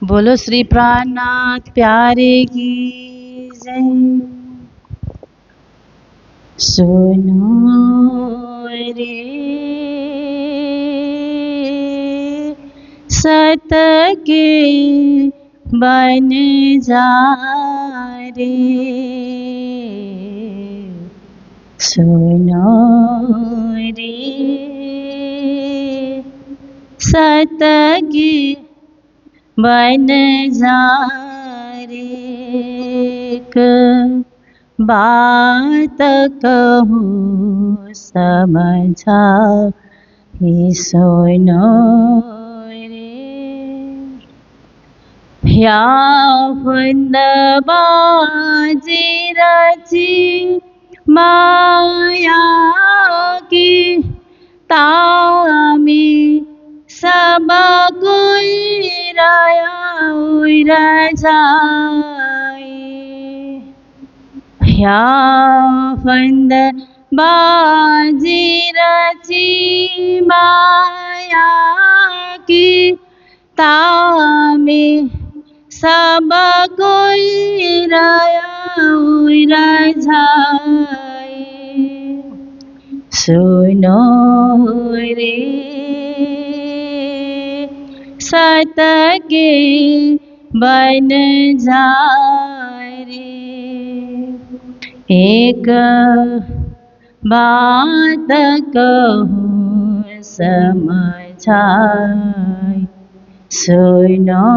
बोलो श्री प्राणनाथ प्यारे की जय। सुनो रे सत के बन जा रे, सुनो रे सत के बन जा रे। बात कहूँ समझा ही सुनो रे। या फुंद बाजी रची माया की तामी सब कोई रया उड़ जाए। या फंद बाजी रची माया की तामी सब कोई रया उड़ जाए। सुनो रे सत के बन जा रे। एक बात कहूँ समझाई सुनो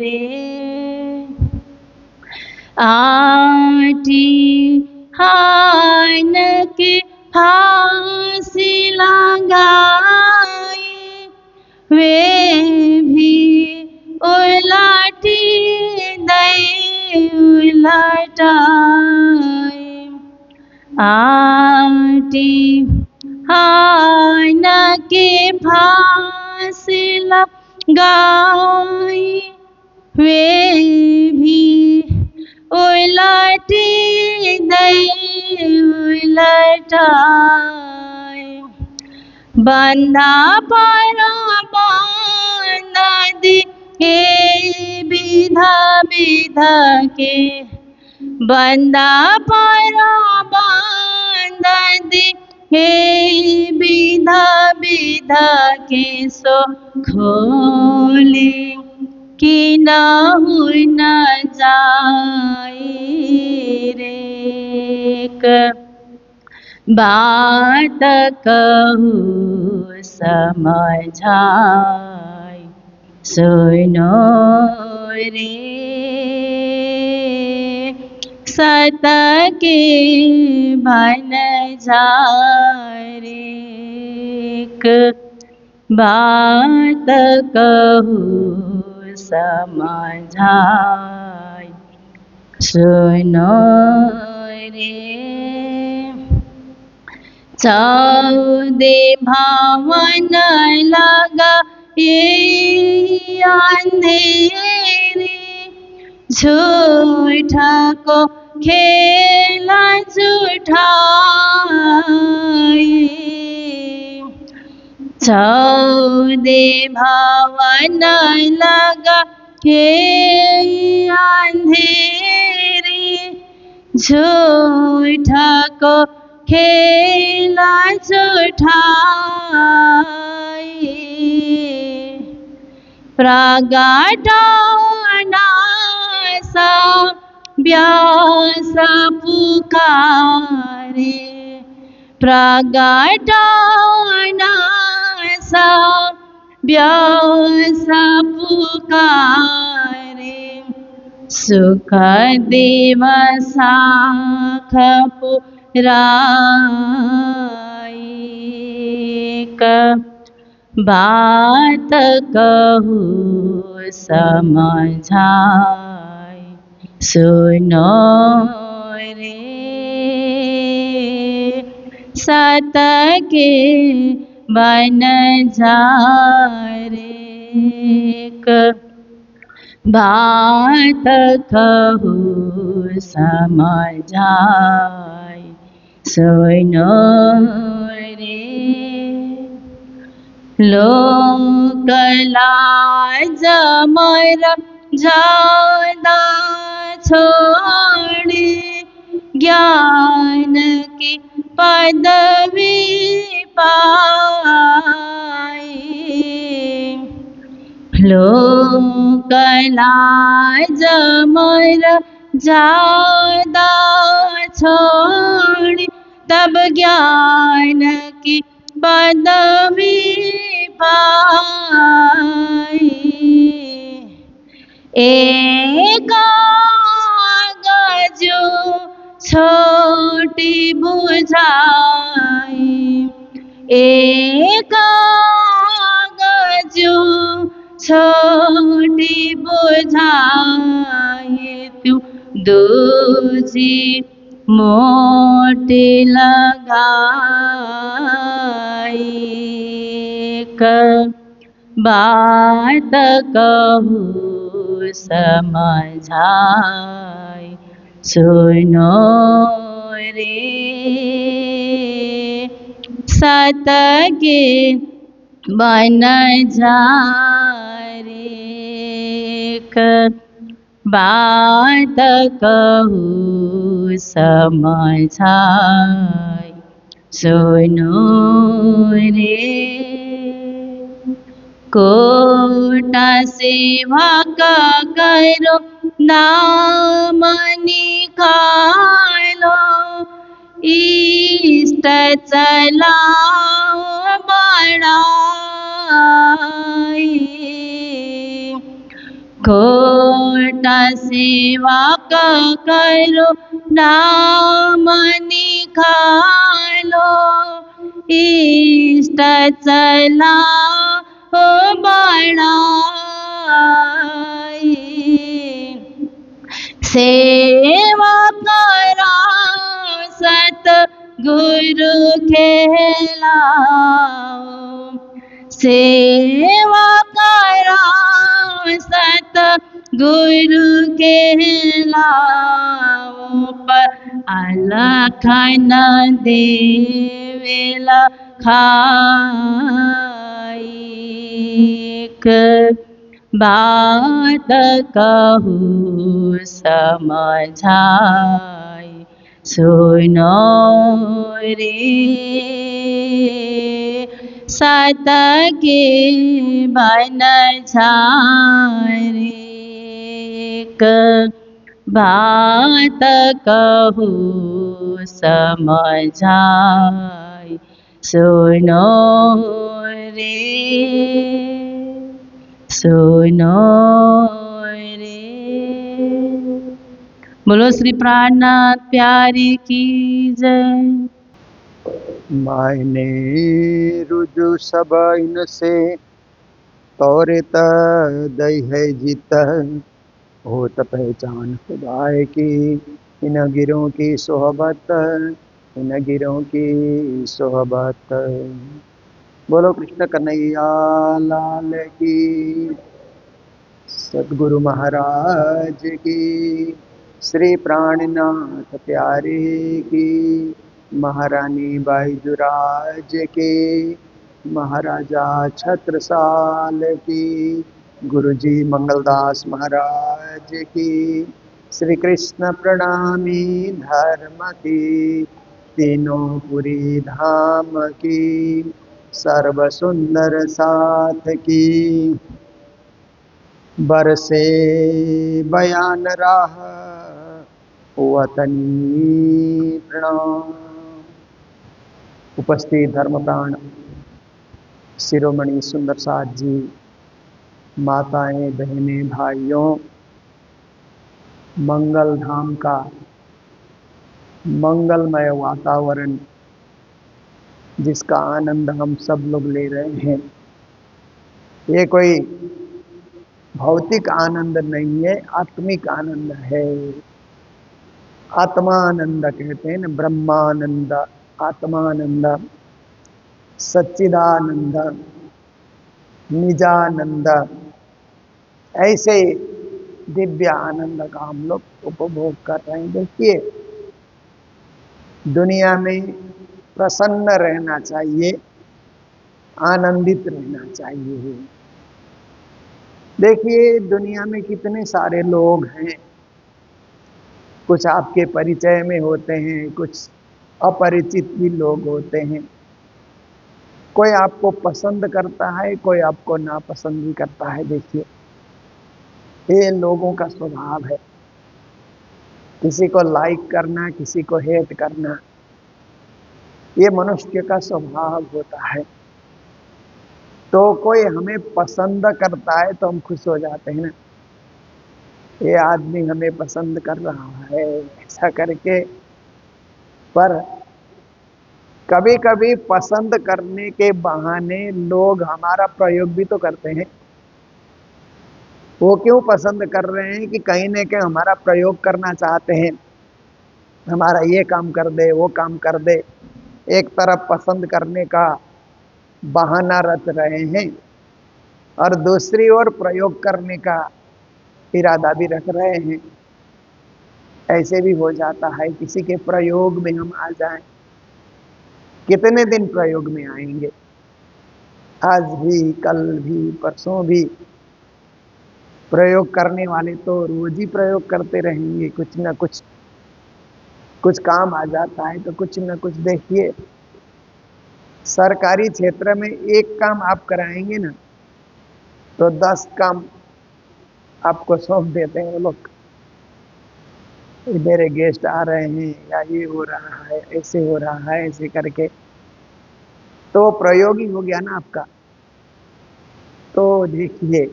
रे। आटी हान के फांसी लगाई वे भी उलटी दई उलटाई। आटी हान के फांसी लगाई वे भी उलटी दई उलटाई। बंधा परा बांधा दी हे विधा विधा के, बंधा परा बांधा दी हे विधा विधा के। सो खोले कि न हुई न जाए रे। बात कहूँ समझाई सुनो रे। सत के बन जा रे। बात कहूँ समझाई सुनो रे। चौदे भावन लगा ये अंधेरे, झूठा को खेला झूठाई। चौदे भावन लगा ये अंधेरे, झूठा को खेला झूठाई। प्रगटाना सा व्यास पुकारे, प्रगटाना सा व्यास पुकारे। सुख देव साख पुराई। बात कहूँ समझाई सुनो रे। सत के बन जा रे। बात कहूँ समझाई सुनो रे। लोकलाज मर जादा छोड़ी ज्ञान की पदवी पाई। लोकलाज मर जादा छोड़ी तब ज्ञान की पदवी पाई। एक कागज छोटी बुझाई, एक कागज छोटी बुझाई तू दूजी मोटी लगाई। बात कहूँ समझाई सुनो रे सत के बन रे। बात कहूँ समझाई सुनो रे कोटा सेवा का करो नाम निकालो इष्ट चलाओ बढ़ाई। कोटा सेवा का करो नाम निकालो इष्ट चलाओ बढ़ाई। सेवा करा सत गुरु खेलाओ, सेवा करा सत गुरु खेलाओ। पर अलख न देवेला खाई। बात कहूँ समझाई सुनो रे सत के बन रे। बात कहूँ समझाई सुनो रे सुनो रे। बोलो श्री प्राणनाथ प्यारी की जय। मायने रुजु सब इनसे तोरे दई है जीत होत पहचान खुदाए की इन गिरों की सोहबत इन गिरों की सोहबत। बोलो कृष्ण कन्हैया लाल की सदगुरु महाराज की श्री प्राणनाथ प्यारे की महारानी बाईजुराज के महाराजा छत्रसाल की गुरुजी मंगलदास महाराज की श्री कृष्ण प्रणामी धर्म की तीनों पुरी धाम की सर्व सुंदर साथ की बरसे बयान राह वतनी प्रणाम। उपस्थित धर्मप्राण शिरोमणि सुंदर साथ जी, माताएं बहनें भाइयों, मंगल धाम का मंगलमय वातावरण जिसका आनंद हम सब लोग ले रहे हैं, ये कोई भौतिक आनंद नहीं है, आत्मिक आनंद है। आत्मानंद कहते हैं ना, ब्रह्मानंद, आत्मानंद, सच्चिदानंद, निजानंद, ऐसे दिव्य आनंद का हम लोग उपभोग कर रहे हैं। देखिए, दुनिया में प्रसन्न रहना चाहिए, आनंदित रहना चाहिए। देखिए दुनिया में कितने सारे लोग हैं, कुछ आपके परिचय में होते हैं, कुछ अपरिचित भी लोग होते हैं। कोई आपको पसंद करता है, कोई आपको नापसंद भी करता है। देखिए ये लोगों का स्वभाव है, किसी को लाइक करना, किसी को हेट करना, ये मनुष्य का स्वभाव होता है। तो कोई हमें पसंद करता है तो हम खुश हो जाते हैं ना, ये आदमी हमें पसंद कर रहा है ऐसा करके। पर कभी कभी पसंद करने के बहाने लोग हमारा प्रयोग भी तो करते हैं। वो क्यों पसंद कर रहे हैं कि कहीं न कहीं हमारा प्रयोग करना चाहते हैं, हमारा ये काम कर दे, वो काम कर दे। एक तरफ पसंद करने का बहाना रच रहे हैं और दूसरी ओर प्रयोग करने का इरादा भी रख रहे हैं। ऐसे भी हो जाता है, किसी के प्रयोग में हम आ जाएं, कितने दिन प्रयोग में आएंगे? आज भी, कल भी, परसों भी। प्रयोग करने वाले तो रोज ही प्रयोग करते रहेंगे, कुछ न कुछ। कुछ काम आ जाता है तो कुछ न कुछ। देखिए सरकारी क्षेत्र में एक काम आप कराएंगे ना, तो 10 काम आपको सौंप देते हैं वो लोग। मेरे गेस्ट आ रहे हैं, या ये हो रहा है, ऐसे हो रहा है, ऐसे करके। तो प्रयोग ही हो गया ना आपका। तो देखिए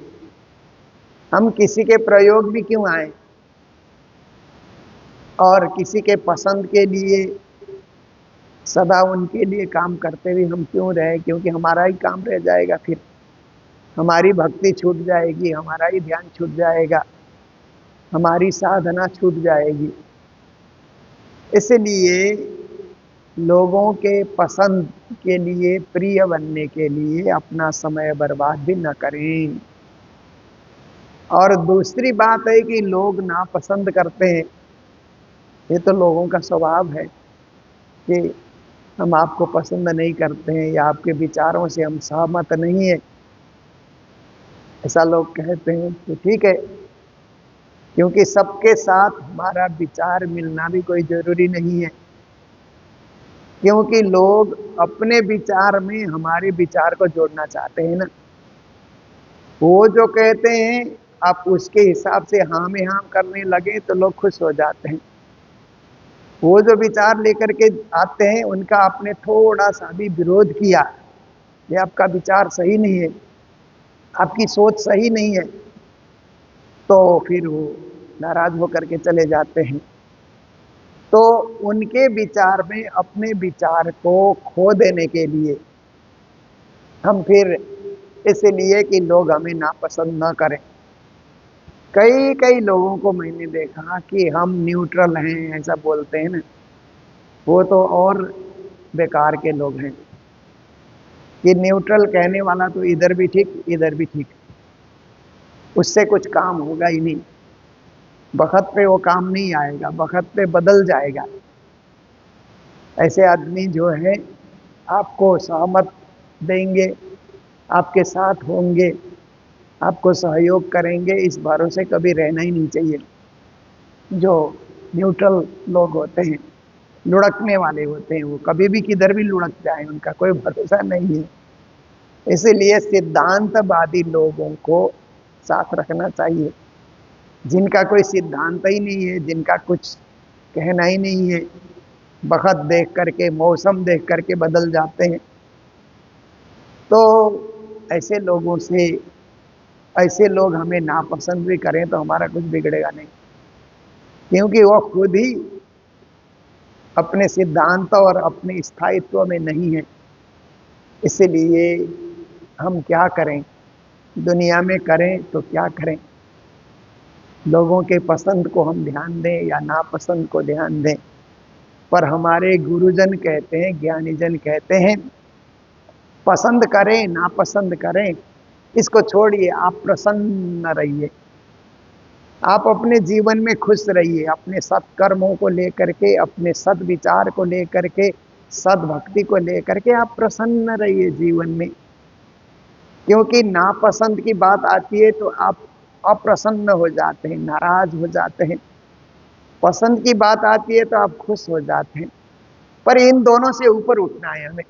हम किसी के प्रयोग भी क्यों आए, और किसी के पसंद के लिए सदा उनके लिए काम करते हुए हम क्यों रहे? क्योंकि हमारा ही काम रह जाएगा, फिर हमारी भक्ति छूट जाएगी, हमारा ही ध्यान छूट जाएगा, हमारी साधना छूट जाएगी। इसलिए लोगों के पसंद के लिए, प्रिय बनने के लिए अपना समय बर्बाद भी न करें। और दूसरी बात है कि लोग नापसंद करते हैं, ये तो लोगों का स्वभाव है कि हम आपको पसंद नहीं करते हैं, या आपके विचारों से हम सहमत नहीं है, ऐसा लोग कहते हैं। तो ठीक है, क्योंकि सबके साथ हमारा विचार मिलना भी कोई जरूरी नहीं है, क्योंकि लोग अपने विचार में हमारे विचार को जोड़ना चाहते हैं ना। वो जो कहते हैं आप उसके हिसाब से हाँ में हाँ करने लगे तो लोग खुश हो जाते हैं। वो जो विचार लेकर के आते हैं उनका आपने थोड़ा सा भी विरोध किया, ये आपका विचार सही नहीं है, आपकी सोच सही नहीं है, तो फिर वो नाराज होकर के चले जाते हैं। तो उनके विचार में अपने विचार को खो देने के लिए हम फिर, इसलिए कि लोग हमें नापसंद न करें। कई कई लोगों को मैंने देखा कि हम न्यूट्रल हैं ऐसा बोलते हैं ना, वो तो और बेकार के लोग हैं। कि न्यूट्रल कहने वाला तो इधर भी ठीक इधर भी ठीक, उससे कुछ काम होगा ही नहीं। वक्त पे वो काम नहीं आएगा, वक्त पे बदल जाएगा। ऐसे आदमी जो है आपको सहमत देंगे, आपके साथ होंगे, आपको सहयोग करेंगे, इस भरोसे कभी रहना ही नहीं चाहिए। जो न्यूट्रल लोग होते हैं, लुढ़कने वाले होते हैं, वो कभी भी किधर भी लुढ़क जाए, उनका कोई भरोसा नहीं है। इसलिए सिद्धांतवादी लोगों को साथ रखना चाहिए, जिनका कोई सिद्धांत ही नहीं है, जिनका कुछ कहना ही नहीं है, वक्त देख करके, मौसम देख करके बदल जाते हैं। तो ऐसे लोगों से, ऐसे लोग हमें नापसंद भी करें तो हमारा कुछ बिगड़ेगा नहीं, क्योंकि वो खुद ही अपने सिद्धांत और अपने स्थायित्व में नहीं है। इसलिए हम क्या करें, दुनिया में करें तो क्या करें? लोगों के पसंद को हम ध्यान दें या नापसंद को ध्यान दें? पर हमारे गुरुजन कहते हैं, ज्ञानीजन कहते हैं, पसंद करें नापसंद करें, इसको छोड़िए, आप प्रसन्न रहिए, आप अपने जीवन में खुश रहिए, अपने सत्कर्मों को लेकर के, अपने सद्विचार को लेकर के, सद्भक्ति को लेकर के आप प्रसन्न रहिए जीवन में। क्योंकि नापसंद की बात आती है तो आप अप्रसन्न हो जाते हैं, नाराज हो जाते हैं। पसंद की बात आती है तो आप खुश हो जाते हैं। पर इन दोनों से ऊपर उठना है हमें।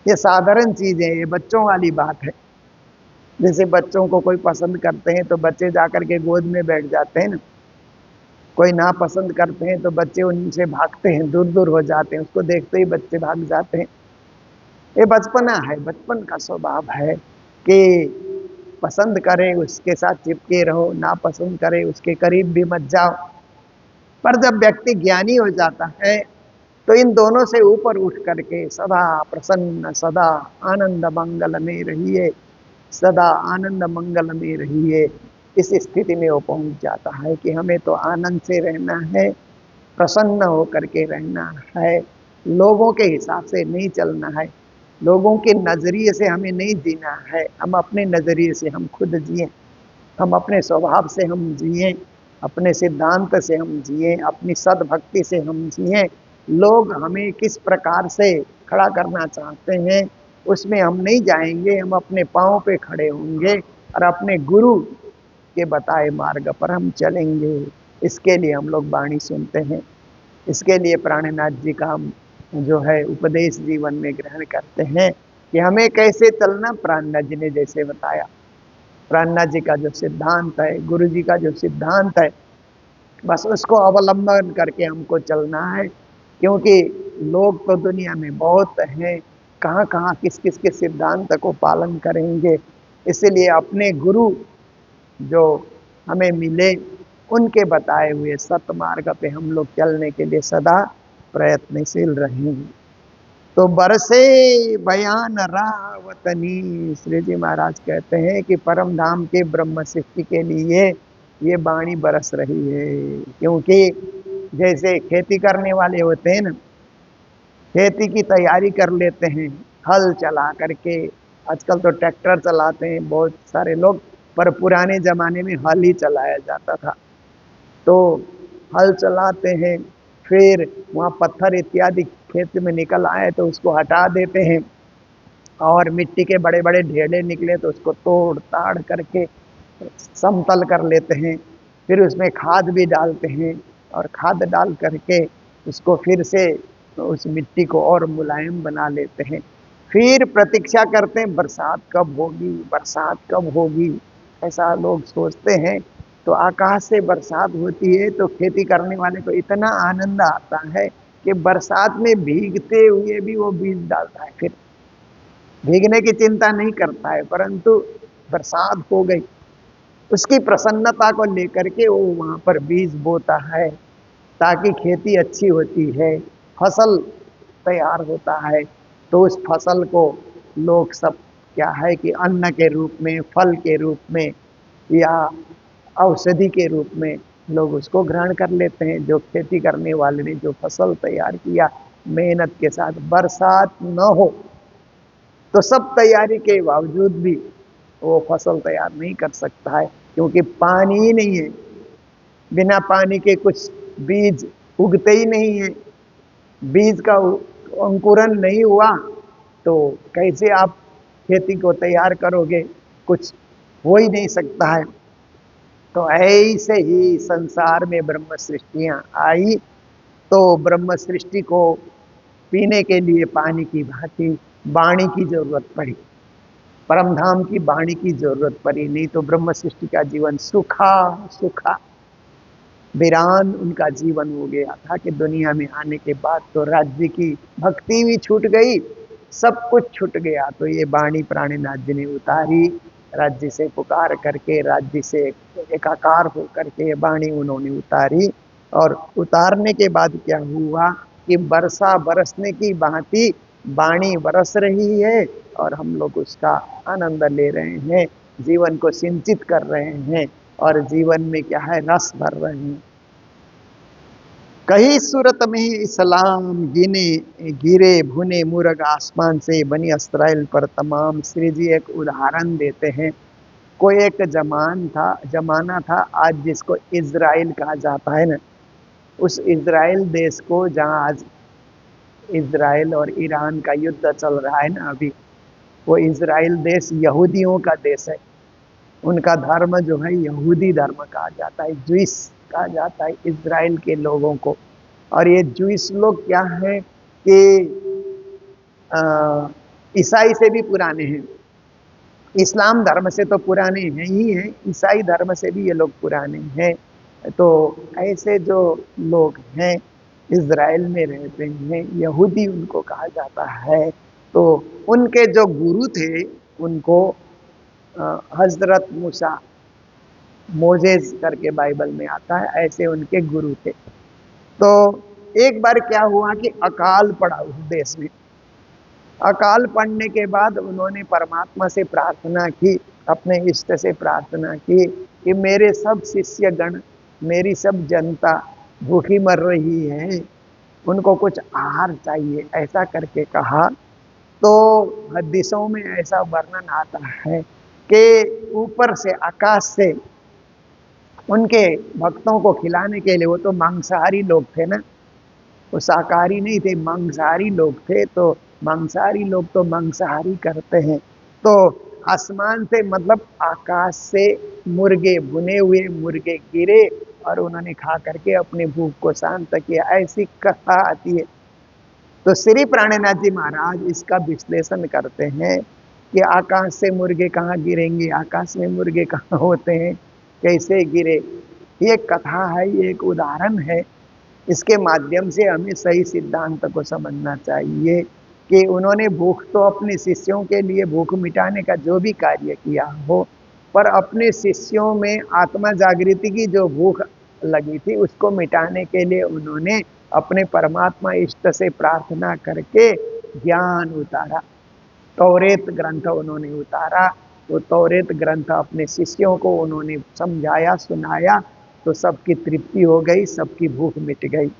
ये साधारण चीज है, ये बच्चों वाली बात है। जैसे बच्चों को कोई पसंद करते हैं तो बच्चे जाकर के गोद में बैठ जाते हैं ना। कोई नापसंद करते हैं तो बच्चे उनसे भागते हैं, दूर दूर हो जाते हैं, उसको देखते ही बच्चे भाग जाते हैं। ये बचपना है, बचपन का स्वभाव है कि पसंद करे उसके साथ चिपके रहो, नापसंद करे उसके करीब भी मत जाओ। पर जब व्यक्ति ज्ञानी हो जाता है तो इन दोनों से ऊपर उठ करके सदा प्रसन्न, सदा आनंद मंगल में रहिए, सदा आनंद मंगल में रहिए। इस स्थिति में वो पहुंच जाता है कि हमें तो आनंद से रहना है, प्रसन्न होकर के रहना है, लोगों के हिसाब से नहीं चलना है, लोगों के नजरिए से हमें नहीं जीना है। हम अपने नजरिए से हम खुद जिए, हम अपने स्वभाव से हम जिए, अपने सिद्धांत से हम जिए, अपनी सद्भक्ति से हम जिए। लोग हमें किस प्रकार से खड़ा करना चाहते हैं उसमें हम नहीं जाएंगे, हम अपने पाँव पे खड़े होंगे और अपने गुरु के बताए मार्ग पर हम चलेंगे। इसके लिए हम लोग वाणी सुनते हैं, इसके लिए प्राणनाथ जी का हम जो है उपदेश जीवन में ग्रहण करते हैं कि हमें कैसे चलना। प्राणनाथ जी ने जैसे बताया, प्राणनाथ जी का जो सिद्धांत है, गुरु जी का जो सिद्धांत है, बस उसको अवलंबन करके हमको चलना है। क्योंकि लोग तो दुनिया में बहुत हैं, कहाँ कहाँ किस किस के सिद्धांत को पालन करेंगे। इसलिए अपने गुरु जो हमें मिले उनके बताए हुए सतमार्ग पे हम लोग चलने के लिए सदा प्रयत्नशील रहेंगे। तो बरसे बयान रावतनी, श्री जी महाराज कहते हैं कि परम धाम के ब्रह्म सृष्टि के लिए ये वाणी बरस रही है। क्योंकि जैसे खेती करने वाले होते हैं ना, खेती की तैयारी कर लेते हैं हल चला करके। आजकल तो ट्रैक्टर चलाते हैं बहुत सारे लोग, पर पुराने जमाने में हल ही चलाया जाता था। तो हल चलाते हैं, फिर वहाँ पत्थर इत्यादि खेत में निकल आए तो उसको हटा देते हैं, और मिट्टी के बड़े बड़े ढेले निकले तो उसको तोड़ ताड़ करके समतल कर लेते हैं। फिर उसमें खाद भी डालते हैं, और खाद डाल करके उसको फिर से उस मिट्टी को और मुलायम बना लेते हैं। फिर प्रतीक्षा करते हैं बरसात कब होगी, बरसात कब होगी, ऐसा लोग सोचते हैं। तो आकाश से बरसात होती है तो खेती करने वाले को इतना आनंद आता है कि बरसात में भीगते हुए भी वो बीज डालता है, फिर भीगने की चिंता नहीं करता है। परंतु बरसात हो गई, उसकी प्रसन्नता को लेकर के वो वहां पर बीज बोता है, ताकि खेती अच्छी होती है, फसल तैयार होता है। तो उस फसल को लोग सब क्या है कि अन्न के रूप में, फल के रूप में या औषधि के रूप में लोग उसको ग्रहण कर लेते हैं। जो खेती करने वाले ने जो फसल तैयार किया मेहनत के साथ, बरसात न हो तो सब तैयारी के बावजूद भी वो फसल तैयार नहीं कर सकता है, क्योंकि पानी ही नहीं है। बिना पानी के कुछ बीज उगते ही नहीं है। बीज का अंकुरन नहीं हुआ तो कैसे आप खेती को तैयार करोगे, कुछ हो ही नहीं सकता है। तो ऐसे ही संसार में ब्रह्म सृष्टियां आई, तो ब्रह्म सृष्टि को पीने के लिए पानी की भांति वाणी की जरूरत पड़ी, परमधाम की वाणी की जरूरत पड़ी। नहीं तो ब्रह्म सृष्टि का जीवन सूखा सूखा वीरान उनका जीवन हो गया था कि दुनिया में आने के बाद तो राज्य की भक्ति भी छूट गई, सब कुछ छूट गया। तो ये वाणी प्राणनाथ जी ने उतारी, राज्य से पुकार करके, राज्य से एकाकार हो करके ये वाणी उन्होंने उतारी। और उतारने के बाद क्या हुआ कि वर्षा बरसने की भांति वाणी बरस रही है, और हम लोग उसका आनंद ले रहे हैं, जीवन को सिंचित कर रहे हैं, और जीवन में क्या है रस भर रहे हैं। कहीं सूरत में इस्लाम गिने गिरे भुने मुर्ग आसमान से बनी अस्राइल पर तमाम। श्री जी एक उदाहरण देते हैं। कोई एक जमाना था आज जिसको इज़राइल कहा जाता है ना, उस इज़राइल देश को, जहाँ आज इज़राइल और ईरान का युद्ध चल रहा है ना अभी, वो इज़राइल देश यहूदियों का देश है। उनका धर्म जो है यहूदी धर्म कहा जाता है, ज्यूइश कहा जाता है इज़राइल के लोगों को। और ये ज्यूइश लोग क्या है कि ईसाई से भी पुराने हैं। इस्लाम धर्म से तो पुराने हैं ही हैं, ईसाई धर्म से भी ये लोग पुराने हैं। तो ऐसे जो लोग हैं इज़राइल में रहते हैं, यहूदी उनको कहा जाता है। तो उनके जो गुरु थे उनको हजरत मूसा, मोजेज करके बाइबल में आता है, ऐसे उनके गुरु थे। तो एक बार क्या हुआ कि अकाल पड़ा उस देश में। अकाल पड़ने के बाद उन्होंने परमात्मा से प्रार्थना की, अपने इष्ट से प्रार्थना की कि मेरे सब शिष्य गण, मेरी सब जनता भूखी मर रही है, उनको कुछ आहार चाहिए, ऐसा करके कहा। तो हदीसों में ऐसा वर्णन आता है कि ऊपर से, आकाश से उनके भक्तों को खिलाने के लिए, वो तो मांसाहारी लोग थे ना, वो शाकाहारी नहीं थे, मांसाहारी लोग थे। तो मांसाहारी लोग तो मांसाहारी करते हैं। तो आसमान से, मतलब आकाश से मुर्गे, भुने हुए मुर्गे गिरे और उन्होंने खा करके अपनी भूख को शांत किया, ऐसी कथा आती है। तो श्री प्राणनाथ जी महाराज इसका विश्लेषण करते हैं कि आकाश से मुर्गे कहाँ गिरेंगे, आकाश में मुर्गे कहाँ होते हैं, कैसे गिरे। ये कथा है, ये एक उदाहरण है। इसके माध्यम से हमें सही सिद्धांत को समझना चाहिए कि उन्होंने भूख तो अपने शिष्यों के लिए, भूख मिटाने का जो भी कार्य किया हो, पर अपने शिष्यों में आत्मा जागृति की जो भूख लगी थी उसको मिटाने के लिए उन्होंने अपने परमात्मा इष्ट से प्रार्थना करके ज्ञान उतारा। तौरेत ग्रंथ उन्होंने उतारा। तो तौरेत ग्रंथ अपने शिष्यों को उन्होंने समझाया, सुनाया, तो सबकी तृप्ति हो गई, सबकी भूख मिट गई।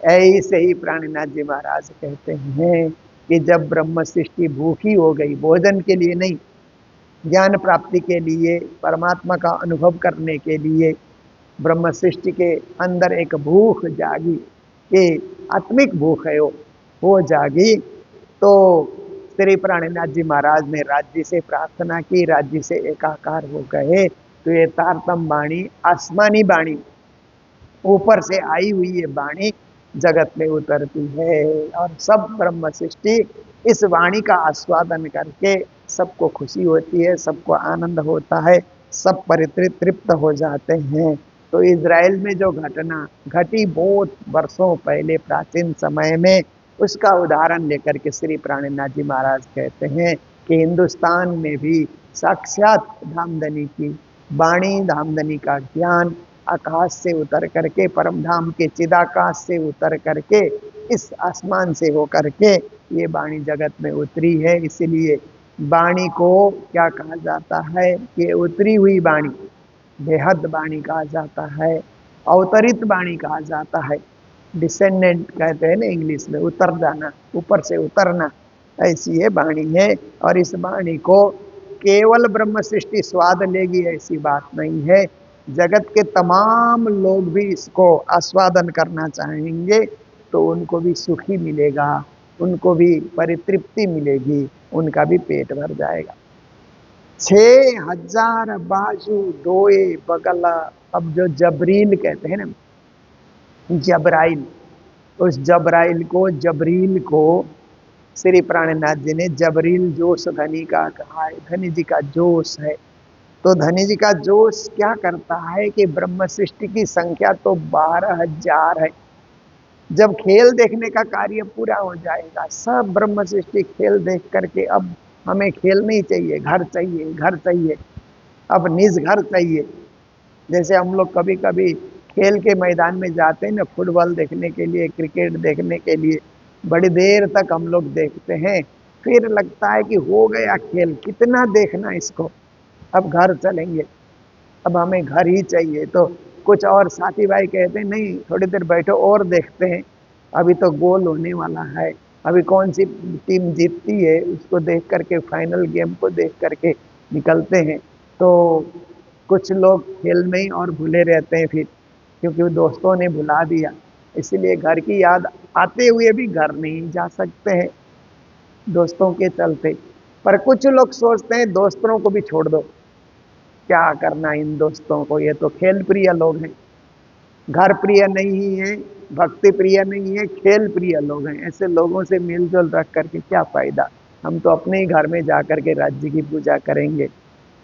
ऐसे ही प्राणनाथ जी महाराज कहते हैं कि जब ब्रह्म सृष्टि भूखी हो गई, भोजन के लिए नहीं, ज्ञान प्राप्ति के लिए, परमात्मा का अनुभव करने के लिए, ब्रह्म सृष्टि के अंदर एक भूख जागी कि आत्मिक भूख है, वो जागी। तो श्री प्राणनाथ जी महाराज ने राज्य से प्रार्थना की, राज्य से एकाकार हो गए। तो ये तारतम वाणी, आसमानी वाणी, ऊपर से आई हुई ये वाणी जगत में उतरती है और सब ब्रह्म सृष्टि इस वाणी का आस्वादन करके सबको खुशी होती है, सबको आनंद होता है, सब परितृप्त हो जाते हैं। तो इज़राइल में जो घटना घटी बहुत वर्षों पहले, प्राचीन समय में, उसका उदाहरण लेकर के श्री प्राणनाथ जी महाराज कहते हैं कि हिंदुस्तान में भी साक्षात धामधनी की वाणी, धामधनी का ज्ञान आकाश से उतर करके, परम धाम के चिदाकाश से उतर करके, इस आसमान से होकर के ये वाणी जगत में उतरी है। इसलिए वाणी को क्या कहा जाता है कि उतरी हुई वाणी, बेहद वाणी कहा जाता है, अवतरित वाणी कहा जाता है। डिसेंडेंट कहते हैं ना इंग्लिश में, उतर जाना, ऊपर से उतरना, ऐसी ये वाणी है। और इस वाणी को केवल ब्रह्म सृष्टि स्वाद लेगी ऐसी बात नहीं है, जगत के तमाम लोग भी इसको आस्वादन करना चाहेंगे तो उनको भी सुखी मिलेगा, उनको भी परितृप्ति मिलेगी, उनका भी पेट भर जाएगा। 6,000 बाजू दोए बगला। अब जो जबरील कहते हैं ना, जबराइल, उस जबरील को श्री प्राणनाथ जी ने जबरील जोश धनी का कहा है। धनी जी का जोश है। तो धनी जी का जोश क्या करता है कि ब्रह्म सृष्टि की संख्या तो 12,000 है। जब खेल देखने का कार्य पूरा हो जाएगा, सब ब्रह्म सृष्टि खेल देख करके अब हमें खेल नहीं चाहिए, घर चाहिए, घर चाहिए, अब निज घर चाहिए। जैसे हम लोग कभी कभी खेल के मैदान में जाते हैं ना, फुटबॉल देखने के लिए, क्रिकेट देखने के लिए, बड़ी देर तक हम लोग देखते हैं, फिर लगता है कि हो गया खेल, कितना देखना इसको, अब घर चलेंगे, अब हमें घर ही चाहिए। तो कुछ और साथी भाई कहते हैं नहीं, थोड़ी देर बैठो और देखते हैं, अभी तो गोल होने वाला है, अभी कौन सी टीम जीतती है उसको देख करके, फाइनल गेम को देख करके निकलते हैं। तो कुछ लोग खेल में ही और भूले रहते हैं फिर, क्योंकि दोस्तों ने भुला दिया, इसलिए घर की याद आते हुए भी घर नहीं जा सकते हैं दोस्तों के चलते। पर कुछ लोग सोचते हैं दोस्तों को भी छोड़ दो, क्या करना इन दोस्तों को, ये तो खेल प्रिय लोग हैं, घर प्रिय नहीं है, भक्ति प्रिय नहीं है, खेल प्रिय लोग हैं। ऐसे लोगों से मिलजुल रख करके क्या फायदा। हम तो अपने ही घर में जा करके राज्य की पूजा करेंगे,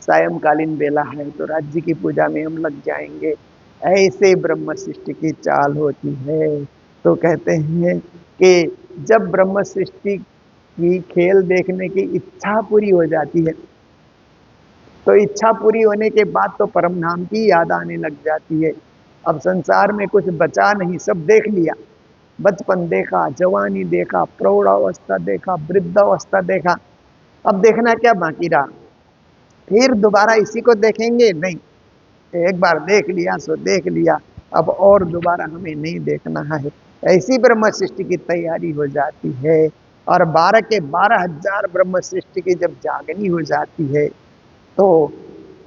सायंकालीन बेला है तो राज्य की पूजा में हम लग जाएंगे। ऐसे ब्रह्म सृष्टि की चाल होती है। तो कहते हैं कि जब ब्रह्म सृष्टि की खेल देखने की इच्छा पूरी हो जाती है, तो इच्छा पूरी होने के बाद तो परम धाम की याद आने लग जाती है। अब संसार में कुछ बचा नहीं, सब देख लिया। बचपन देखा, जवानी देखा, प्रौढ़ावस्था देखा, वृद्धावस्था देखा। अब देखना क्या बाकी रहा। फिर दोबारा इसी को देखेंगे नहीं, एक बार देख लिया सो देख लिया, अब और दोबारा हमें नहीं देखना है। ऐसी ब्रह्म सृष्टि की तैयारी हो जाती है। और 12 के 12,000 ब्रह्म सृष्टि की जब जागनी हो जाती है, तो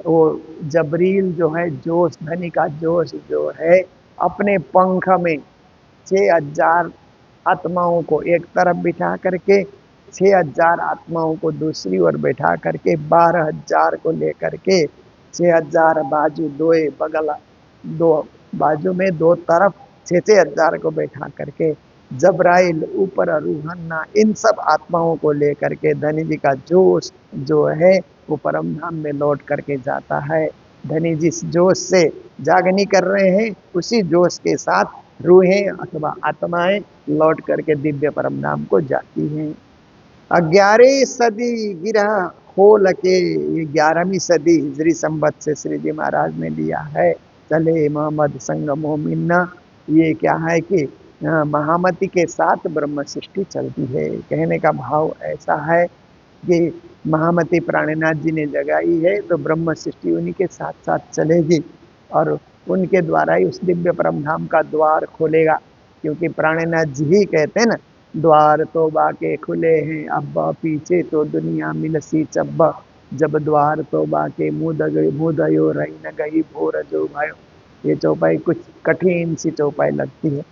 वो जबरील जो है, जोश धनी का जोश जो है, अपने पंख में 6,000 आत्माओं को एक तरफ बिठा करके, 6,000 आत्माओं को दूसरी ओर बैठा करके, 12,000 को लेकर के, 6,000 बाजू, दो बगल, दो बाजू में दो तरफ 6,000 को बैठा करके, जबराइल ऊपर रूहन्ना, इन सब आत्माओं को लेकर के धनी जी का जोश जो है वो परम धाम में लौट करके जाता है। धनी जिस जोश से जागनी कर रहे हैं, उसी जोश के साथ रूहें अथवा आत्माएं लौट करके दिव्य परम धाम को जाती हैं। 11वीं सदी गिरह खोल के, ये 11वीं सदी हिजरी संबत से श्री जी महाराज ने लिया है। चले मोहम्मद संग मोमिन्ना, ये क्या है कि महामती के साथ ब्रह्म सृष्टि चलती है। कहने का भाव ऐसा है कि महामती प्राणनाथ जी ने जगाई है, तो ब्रह्म सृष्टि उन्हीं के साथ साथ चलेगी और उनके द्वारा ही उस दिव्य परम धाम का द्वार खोलेगा। क्योंकि प्राणनाथ जी ही कहते हैं ना, द्वार तो बाके खुले हैं अब्बा, पीछे तो दुनिया मिलसी चब्बा, जब द्वार तो बाके मुदयो रही न गई भोर जो भयो। ये चौपाई कुछ कठिन सी चौपाई लगती है।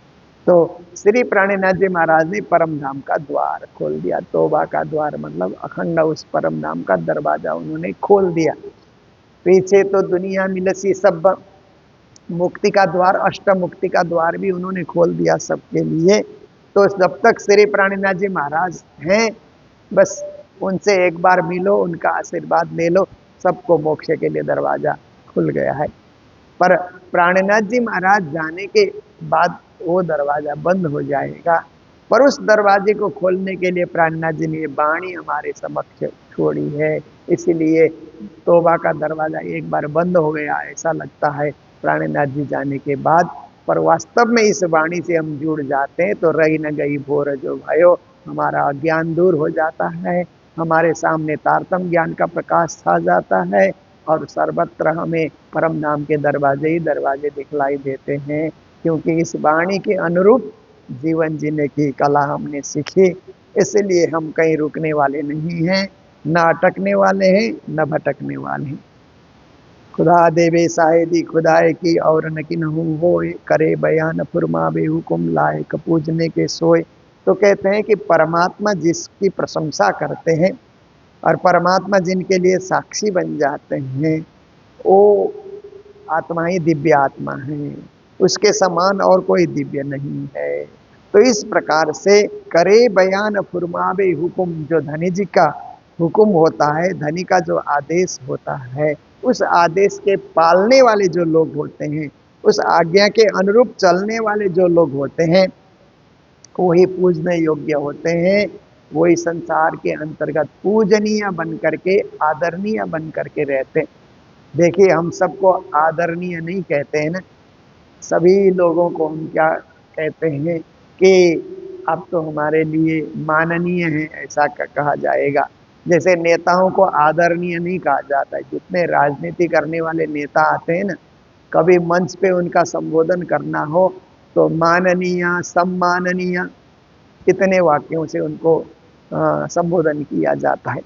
तो श्री प्राणनाथ जी महाराज ने परम धाम का द्वार खोल दिया। तोबा का द्वार मतलब अखंड उस परम धाम का दरवाजा उन्होंने खोल दिया। पीछे तो दुनिया मिलसी सब, मुक्ति का द्वार, अष्ट मुक्ति का द्वार भी उन्होंने खोल दिया सबके लिए। तो जब तक श्री प्राणनाथ जी महाराज हैं, बस उनसे एक बार मिलो, उनका आशीर्वाद ले लो, सबको मोक्ष के लिए दरवाजा खुल गया है। पर प्राणनाथ जी महाराज जाने के बाद वो दरवाजा बंद हो जाएगा। पर उस दरवाजे को खोलने के लिए प्राणनाथ जी ने वाणी हमारे समक्ष छोड़ी है। इसलिए तोबा का दरवाजा एक बार बंद हो गया ऐसा लगता है प्राणनाथ जी जाने के बाद, पर वास्तव में इस वाणी से हम जुड़ जाते हैं तो रही न गई भोर जो भयो, हमारा अज्ञान दूर हो जाता है, हमारे सामने तारतम ज्ञान का प्रकाश छा जाता है और सर्वत्र हमें परम नाम के दरवाजे ही दरवाजे दिखलाई देते हैं। क्योंकि इस वाणी के अनुरूप जीवन जीने की कला हमने सीखी, इसलिए हम कहीं रुकने वाले नहीं हैं, न अटकने वाले हैं, न भटकने वाले हैं। खुदा देवे साहेदी खुदाए की और न कि नहू होए, करे बयान फुरमावे हुकुम लायक पूजने के सोए। तो कहते हैं कि परमात्मा जिसकी प्रशंसा करते हैं और परमात्मा जिनके लिए साक्षी बन जाते हैं, वो आत्मा ही दिव्य आत्मा है, उसके समान और कोई दिव्य नहीं है। तो इस प्रकार से करे बयान फुरमावे हुकुम, जो धनी जी का हुकुम होता है, धनी का जो आदेश होता है, उस आदेश के पालने वाले जो लोग होते हैं, उस आज्ञा के अनुरूप चलने वाले जो लोग होते हैं, वही पूजने योग्य होते हैं। वही संसार के अंतर्गत पूजनीय बन करके, आदरणीय बन करके रहते हैं। देखिए हम सबको आदरणीय नहीं कहते हैं ना, सभी लोगों को हम क्या कहते हैं कि अब तो हमारे लिए माननीय है, ऐसा कहा जाएगा। जैसे नेताओं को आदरणीय नहीं कहा जाता है। जितने राजनीति करने वाले नेता आते हैं ना, कभी मंच पे उनका संबोधन करना हो तो माननीय, सम्माननीय, कितने वाक्यों से उनको संबोधन किया जाता है।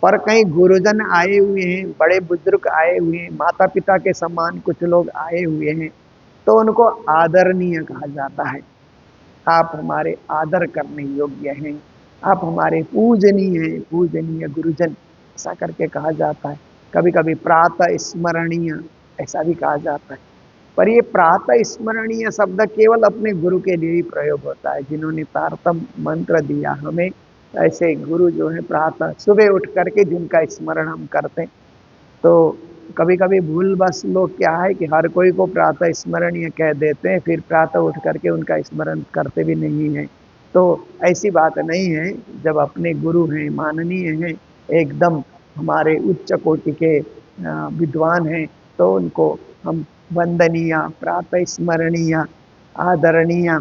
पर कहीं गुरुजन आए हुए हैं, बड़े बुजुर्ग आए हुए हैं, माता पिता के समान कुछ लोग आए हुए हैं, तो उनको आदरणीय कहा जाता है। आप हमारे आदर करने योग्य हैं। आप हमारे पूजनीय गुरुजन, ऐसा करके कहा जाता है। कभी कभी प्रातः स्मरणीय, ऐसा भी कहा जाता है। पर ये प्रातः स्मरणीय शब्द केवल अपने गुरु के लिए ही प्रयोग होता है, जिन्होंने तारतम मंत्र दिया हमें। ऐसे गुरु जो है प्रातः सुबह उठ करके जिनका स्मरण हम करते हैं, तो कभी कभी भूल बस लोग क्या है कि हर कोई को प्रातः स्मरणीय कह देते हैं, फिर प्रातः उठ करके उनका स्मरण करते भी नहीं है। तो ऐसी बात नहीं है। जब अपने गुरु हैं, माननीय हैं, एकदम हमारे उच्च कोटि के विद्वान हैं, तो उनको हम वंदनीय, प्रातः स्मरणीय, आदरणीय,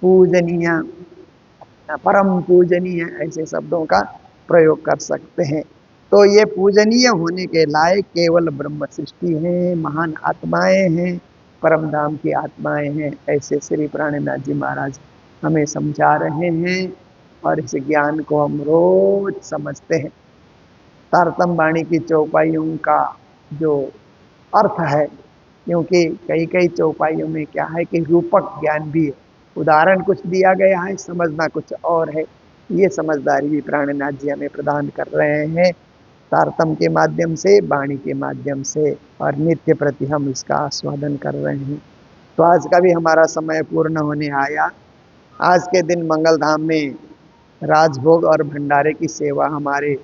पूजनीय, परम पूजनीय ऐसे शब्दों का प्रयोग कर सकते हैं। तो ये पूजनीय होने के लायक केवल ब्रह्म सृष्टि हैं, महान आत्माएं हैं, परम धाम की आत्माएं हैं, ऐसे श्री प्राणनाथ जी महाराज हमें समझा रहे हैं। और इस ज्ञान को हम रोज समझते हैं। तारतम वाणी की चौपाइयों का जो अर्थ है, क्योंकि कई कई चौपाइयों में क्या है कि रूपक ज्ञान भी है, उदाहरण कुछ दिया गया है, समझना कुछ और है। ये समझदारी भी प्राणनाथ जी हमें प्रदान कर रहे हैं, तारतम के माध्यम से, वाणी के माध्यम से, और नित्य प्रति हम इसका आस्वादन कर रहे हैं। तो आज का भी हमारा समय पूर्ण होने आया। आज के दिन मंगल धाम में राजभोग और भंडारे की सेवा हमारे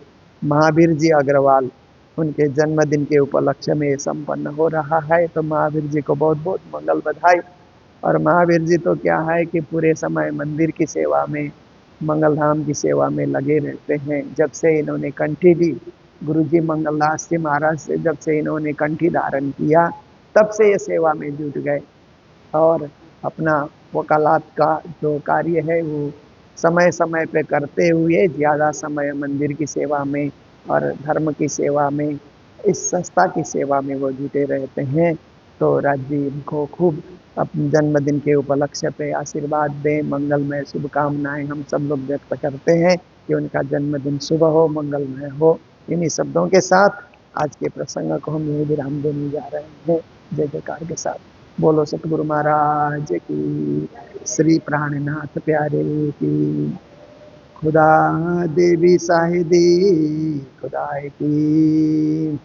महावीर जी अग्रवाल, उनके जन्मदिन के उपलक्ष्य में संपन्न हो रहा है। तो महावीर जी को बहुत बहुत मंगल बधाई। और महावीर जी तो क्या है कि पूरे समय मंदिर की सेवा में, मंगल धाम की सेवा में लगे रहते हैं। जब से इन्होंने कंठी ली गुरु जी मंगलदास जी महाराज से, जब से इन्होंने कंठी धारण किया, तब से ये सेवा में जुट गए। और अपना वकालत का जो कार्य है वो समय समय पे करते हुए ज़्यादा समय मंदिर की सेवा में और धर्म की सेवा में, इस संस्था की सेवा में वो जुटे रहते हैं। तो राज जी को खूब अपने जन्मदिन के उपलक्ष्य पे आशीर्वाद दें, मंगलमय शुभकामनाएं हम सब लोग व्यक्त करते हैं कि उनका जन्मदिन शुभ हो, मंगलमय हो। इन्हीं शब्दों के साथ आज के प्रसंग को हम यही विराम देने जा रहे हैं। जय जयकार के साथ बोलो सतगुरु महाराज की, श्री प्राणनाथ प्यारे की, खुदा देवी साहिदी खुदाए की,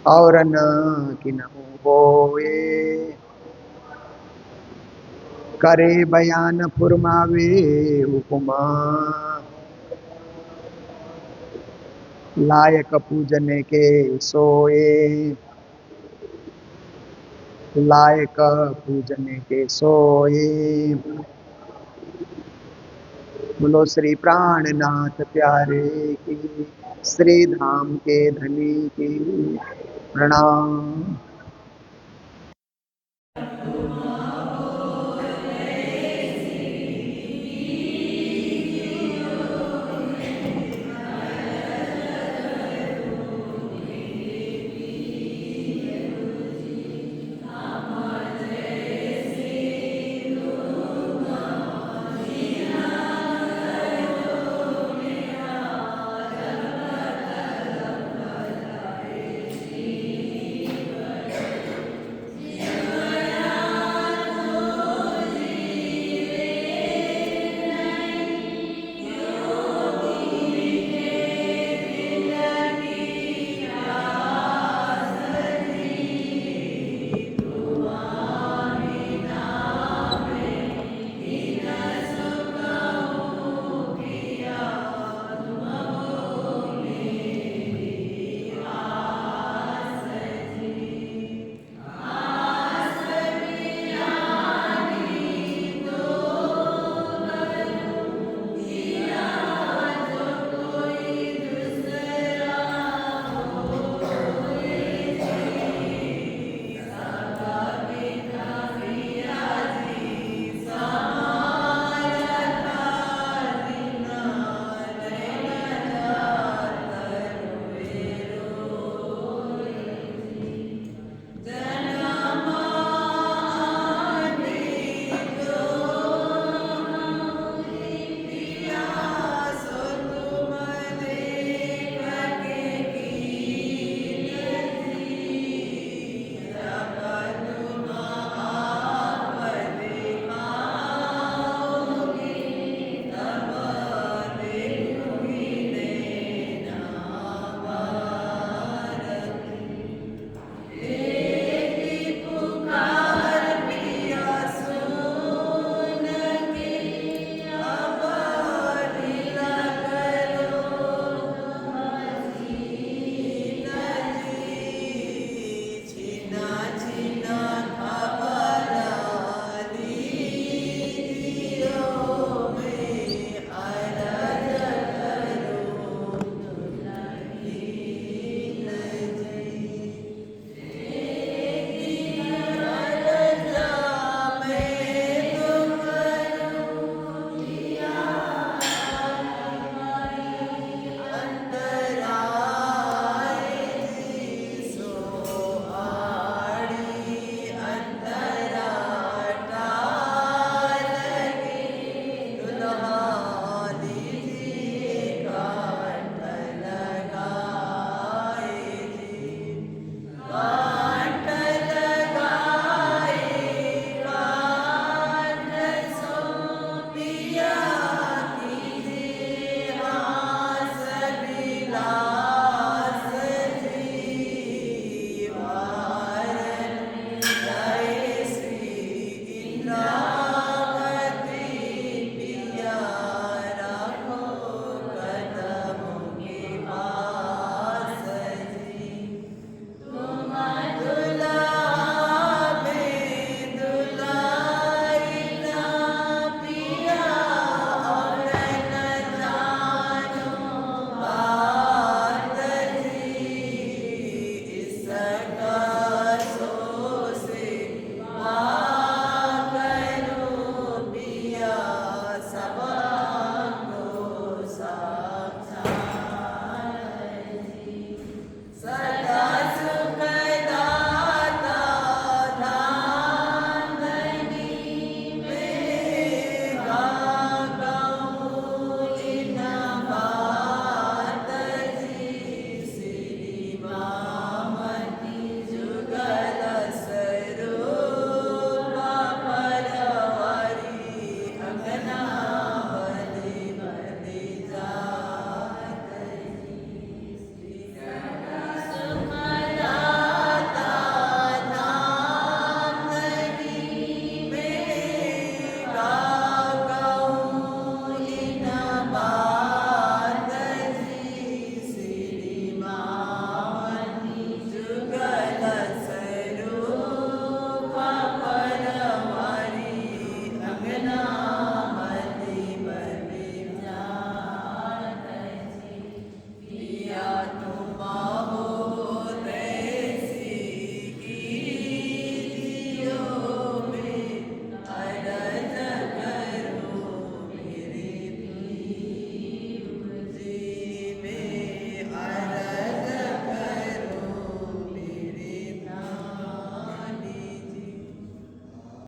और न कि न होए, करे बयान फुरमावे उपमा, लायक पूजने के सोए, लायक पूजने के सोए। बोलो श्री प्राणनाथ प्यारे की, श्री धाम के धनी की, प्रणाम।